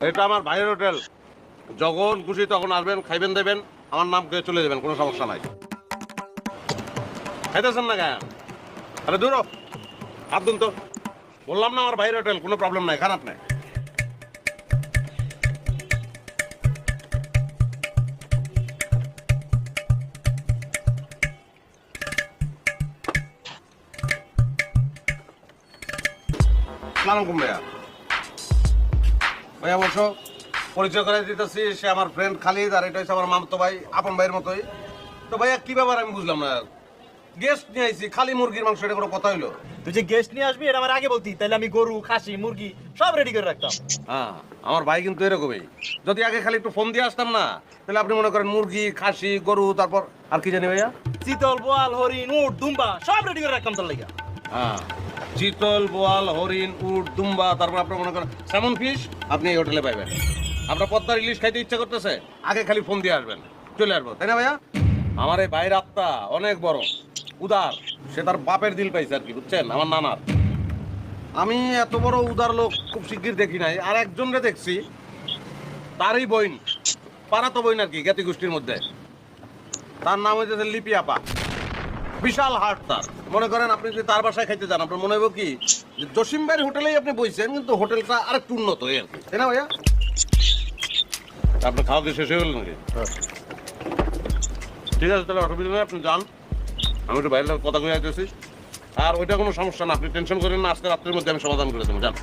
এটা আমার ভাইয়ের হোটেল। যখন খুশি তখন আসবেন, খাইবেন দেবেন, আমার নাম কে চলে যাবেন, কোনো সমস্যা নাই। খাইতেছেন না গায়ে? আরে দূর হাত দুন তো। বললাম না আমার ভাইয়ের হোটেল, কোনো প্রবলেম নাই, খারাপ নাই। সালামালাইকুম ভাইয়া। ভাইয়া বলছো, পরিচয় করে দিতেছি, সে আমার ফ্রেন্ড খালিদ, আর এটা হচ্ছে আমার মামতো ভাই, আপন ভাইয়ের মতোই। তো ভাইয়া কি ব্যাপার আমি বুঝলাম না। গেস্ট নিয়ে আইছি, খালি মুরগির মাংস, এটা কোনো কথা হইলো? তুই যে গেস্ট নিয়ে আসবি এটা আমার আগে বলতি, তাহলে আমি গরু, খাসি, মুরগি সব রেডি করে রাখতাম। হ্যাঁ, আমার ভাই কিন্তু এরকমই। যদি আগে খালি একটু ফোন দিয়ে আসতাম না, তাহলে আপনি মনে করেন মুরগি, খাসি, গরু, তারপর আর কি জানি ভাইয়া, চিতল, বোয়াল, হরিণ, উট, দুম্বা সব রেডি করে রাখতাম তোর লাগা। হ্যাঁ, চিতল, বোয়াল, হরিণ, উট, দুম্বা, তারপর আপনার মনে করেন স্যামন ফিশ আপনি এই হোটেলে পাইবেন। আপনার পদ্মার ইলিশ খাইতে ইচ্ছা করতেছে, আগে খালি ফোন দিয়ে আসবেন, চলে আসবো, তাই না ভাইয়া? আমার এই ভাইয়ের আত্মা অনেক বড়, উদার। সে তার বাপের দিল পাইছে আর কি, বুঝছেন, আমার নানার। আমি এত বড় উদার লোক খুব শিগগির দেখি নাই। আর একজনরে দেখছি, তারই বইন, পাড়াতো বইন আর কি, জ্ঞাতি গোষ্ঠীর মধ্যে। তার নাম হচ্ছে লিপি আপা। বিশাল হাট তার। মনে করেন আপনি যদি তার বাসায় খাইতে যান, আপনার মনে হবে কি যে জসিম ভাইয়ের হোটেলেই আপনি বইছেন, কিন্তু হোটেলটা আরেকটু উন্নত এই আর কি, তাই না ভাইয়া? আপনার খাওয়া দিয়ে শেষ হয়ে গেল নাকি? ঠিক আছে, তাহলে অসুবিধা নেই, আপনি যান। আমি একটু বাইরের কথা কয়ে আসতেছি। আর ওইটা কোনো সমস্যা না, আপনি টেনশন করেন না, আজকে রাত্রের মধ্যে আমি সমাধান করে দেবো, যান।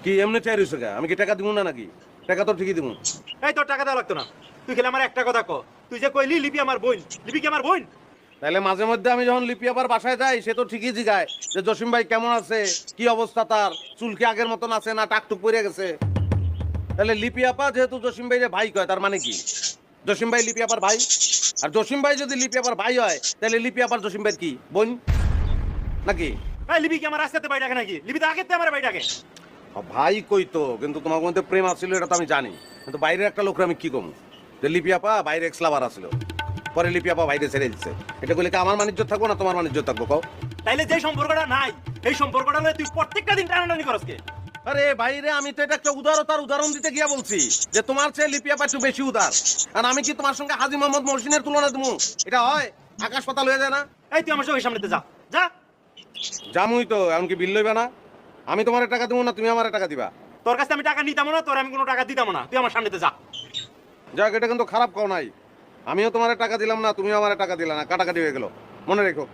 কি এমনি চাই রয়েছে গা? আমি কি টাকা দিব না নাকি? টাকা তো ঠিকই দিব। এই তোর টাকা দেওয়া লাগতো না, তুই খেলে আমার একটা কথা ক। তুই যে কইলি লিপি আমার বোন, লিপি কি আমার বোন? তাহলে মাঝে মধ্যে আমি যখন লিপি আবার বাসায় যাই, সে তো ঠিকই জিগায় যে জসিম ভাই কেমন আছে, কি অবস্থা তার, চুল কি আগের মতন আছে না টাকটুক পড়ে গেছে। তাহলে লিপি আপা যেহেতু জসিম ভাই ভাই কয়, তার মানে কি জসিম ভাই লিপি আপার ভাই? আর জসিম ভাই যদি লিপি আপার ভাই হয়, তাহলে লিপি আপার জসিম ভাই কি বোন নাকি? এই লিপি কি আমার রাস্তাতে বাড়ি ডাকে নাকি? লিপি তো আগের আমার বাড়ি ডাকে। ভাই কই তো, কিন্তু তোমার মধ্যে প্রেম আছিল এটা তো আমি জানি, কিন্তু বাইরের একটা লোকরা আমি কি কম যে লিপি আপা বাইরে এক্স লাভার আছিল, পরে লিপি আপা বাইরে ছেড়ে দিচ্ছে। এটা বলে কি আমার বাণিজ্য থাকবো না তোমার বাণিজ্য থাকবো কও? তাইলে যে সম্পর্কটা নাই, এই সম্পর্কটা লয়ে তুই প্রত্যেকটা দিন টানাটানি করস কে? আরে বাইরে আমি তো এটা একটা উদারতার উদাহরণ দিতে গিয়া বলছি যে তোমার চেয়ে লিপি আপা একটু বেশি উদার। আর আমি কি তোমার সঙ্গে হাজী মোহাম্মদ মহসিনের তুলনা দেবো? এটা হয়? আকাশ পাতাল হয়ে যায় না? এই তুই আমার চোখের সামনেতে যা, যা। জামুই তো, এমনকি বিল লইবে না? আমি তোমার টাকা দেবো না তুমি আমার টাকা দিবা? তোর কাছে আমি টাকা নিতাম না, তোর আমি কোনো টাকা দিতাম না, তুই আমার সামনেতে যা। যাক, এটা কিন্তু খারাপ কও নাই। আমিও তোমার টাকা দিলাম না, তুমিও আমার টাকা দিলা না, কাটাকাটি হয়ে গেল, মনে রেখো।